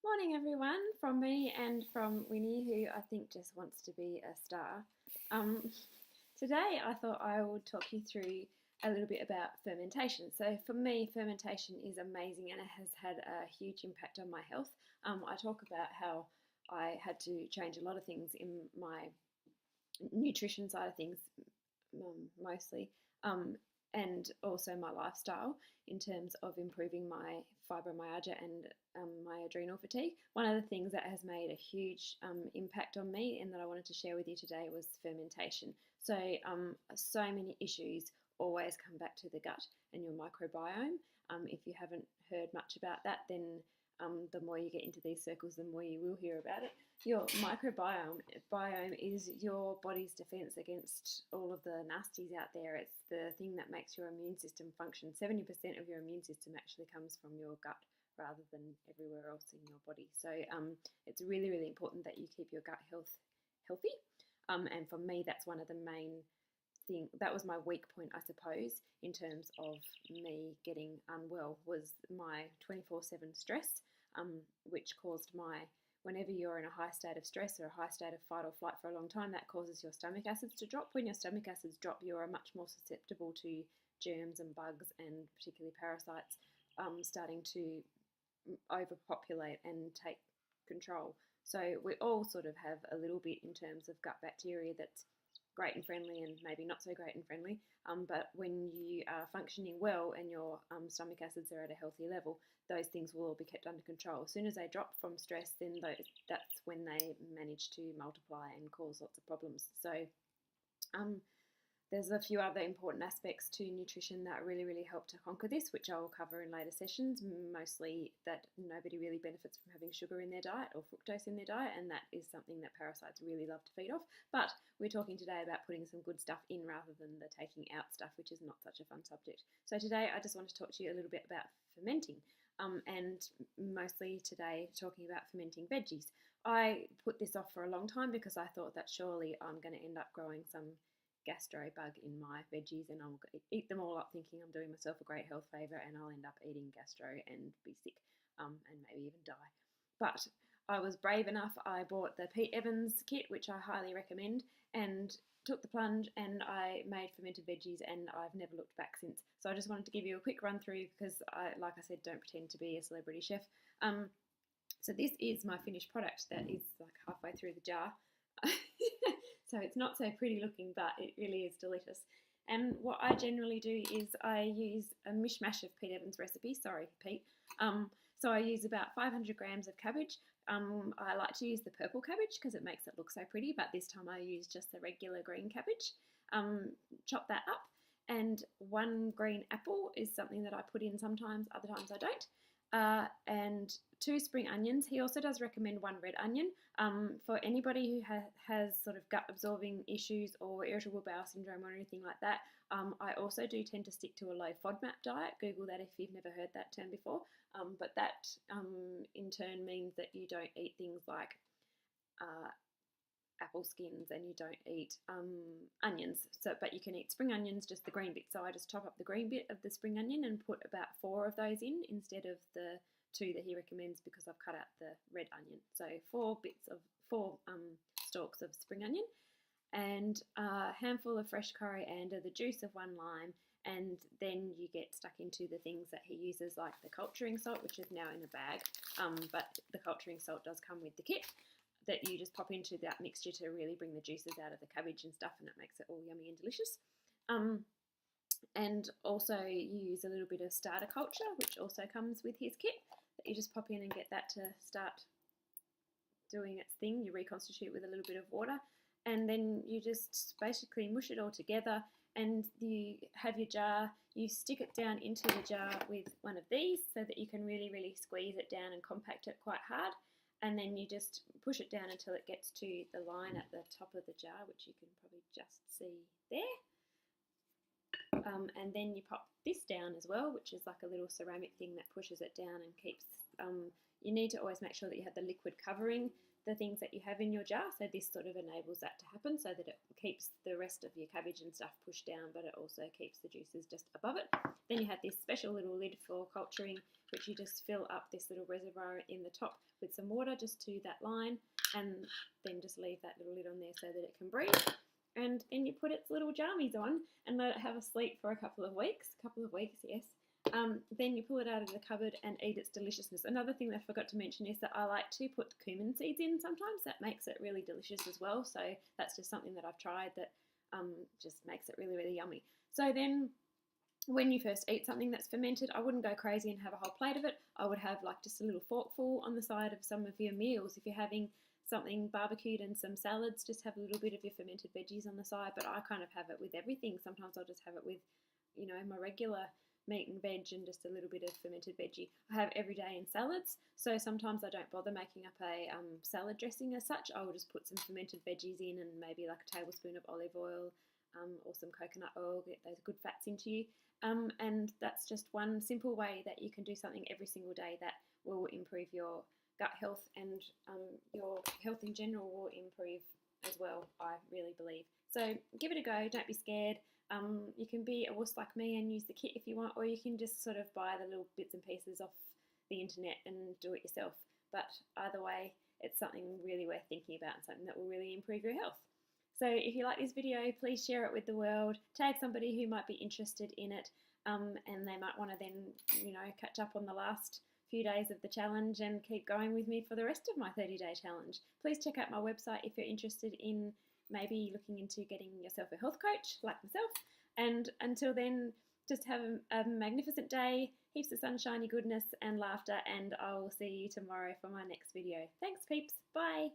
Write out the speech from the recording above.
Morning, everyone, from me and from Winnie, who I think just wants to be a star. Um, Today, I thought I would talk you through a little bit about fermentation. So, for me, fermentation is amazing and it has had a huge impact on my health. I talk about how I had to change a lot of things in my nutrition side of things, mostly, um, and also my lifestyle in terms of improving my fibromyalgia and my adrenal fatigue. One of the things that has made a huge impact on me and that I wanted to share with you today was fermentation. So many issues always come back to the gut and your microbiome. If you haven't heard much about that, then the more you get into these circles, the more you will hear about it. Your microbiome is your body's defense against all of the nasties out there. It's the thing that makes your immune system function. 70% of your immune system actually comes from your gut rather than everywhere else in your body. So it's really, really important that you keep your gut health healthy. And for me, that's one of the main thing. That was my weak point, I suppose, in terms of me getting unwell, was my 24/7 stress, which caused my whenever you're in a high state of stress or a high state of fight or flight for a long time, that causes your stomach acids to drop. When your stomach acids drop, you are much more susceptible to germs and bugs and particularly parasites starting to overpopulate and take control. So we all sort of have a little bit in terms of gut bacteria that's great and friendly and maybe not so great and friendly. But when you are functioning well and your stomach acids are at a healthy level, those things will all be kept under control. As soon as they drop from stress, then that's when they manage to multiply and cause lots of problems. So there's a few other important aspects to nutrition that really, really help to conquer this, which I will cover in later sessions, mostly that nobody really benefits from having sugar in their diet or fructose in their diet, and that is something that parasites really love to feed off. But we're talking today about putting some good stuff in rather than the taking out stuff, which is not such a fun subject. So today I just want to talk to you a little bit about fermenting, and mostly today talking about fermenting veggies. I put this off for a long time because I thought that surely I'm going to end up growing some gastro bug in my veggies and I'll eat them all up thinking I'm doing myself a great health favour, and I'll end up eating gastro and be sick and maybe even die. But I was brave enough. I bought the Pete Evans kit, which I highly recommend, and took the plunge and I made fermented veggies, and I've never looked back since. So I just wanted to give you a quick run through because like I said, don't pretend to be a celebrity chef. So this is my finished product that is like halfway through the jar. So it's not so pretty looking, but it really is delicious. And what I generally do is I use a mishmash of Pete Evans' recipe. Sorry, Pete. So I use about 500 grams of cabbage. I like to use the purple cabbage because it makes it look so pretty, but this time I use just the regular green cabbage. Chop that up, and one green apple is something that I put in sometimes, other times I don't. And 2 spring onions. He also does recommend 1 red onion. For anybody who has sort of gut absorbing issues or irritable bowel syndrome or anything like that, I also do tend to stick to a low FODMAP diet. Google that if you've never heard that term before. But that in turn means that you don't eat things like apple skins and you don't eat onions. But you can eat spring onions, just the green bit. So I just chop up the green bit of the spring onion and put about 4 of those in instead of the 2 that he recommends because I've cut out the red onion. So 4 stalks of spring onion and a handful of fresh coriander, the juice of 1 lime, and then you get stuck into the things that he uses like the culturing salt, which is now in a bag, but the culturing salt does come with the kit, that you just pop into that mixture to really bring the juices out of the cabbage and stuff, and it makes it all yummy and delicious. And also you use a little bit of starter culture, which also comes with his kit, that you just pop in and get that to start doing its thing. You reconstitute with a little bit of water, and then you just basically mush it all together, and you have your jar. You stick it down into the jar with one of these so that you can really, really squeeze it down and compact it quite hard. And then you just push it down until it gets to the line at the top of the jar, which you can probably just see there. And then you pop this down as well, which is like a little ceramic thing that pushes it down and keeps, you need to always make sure that you have the liquid covering the things that you have in your jar. So this sort of enables that to happen so that it keeps the rest of your cabbage and stuff pushed down, but it also keeps the juices just above it. Then you have this special little lid for culturing, which you just fill up this little reservoir in the top with some water just to that line, and then just leave that little lid on there so that it can breathe. And then you put its little jammies on and let it have a sleep for a couple of weeks, yes. Then you pull it out of the cupboard and eat its deliciousness. Another thing that I forgot to mention is that I like to put cumin seeds in sometimes. That makes it really delicious as well. So that's just something that I've tried that just makes it really, really yummy. So then when you first eat something that's fermented, I wouldn't go crazy and have a whole plate of it. I would have like just a little forkful on the side of some of your meals. If you're having something barbecued and some salads, just have a little bit of your fermented veggies on the side. But I kind of have it with everything. Sometimes I'll just have it with, you know, my regular meat and veg and just a little bit of fermented veggie. I have every day in salads, so sometimes I don't bother making up a salad dressing as such. I will just put some fermented veggies in and maybe like a tablespoon of olive oil or some coconut oil, get those good fats into you. And that's just one simple way that you can do something every single day that will improve your gut health, and your health in general will improve as well, I really believe. So give it a go, don't be scared. You can be a wuss like me and use the kit if you want, or you can just sort of buy the little bits and pieces off the internet and do it yourself. But either way, it's something really worth thinking about and something that will really improve your health. So if you like this video, please share it with the world, tag somebody who might be interested in it, and they might want to then, you know, catch up on the last few days of the challenge and keep going with me for the rest of my 30-day challenge. Please check out my website if you're interested in maybe looking into getting yourself a health coach like myself. And until then, just have a magnificent day, heaps of sunshiny goodness and laughter, and I will see you tomorrow for my next video. Thanks, peeps. Bye.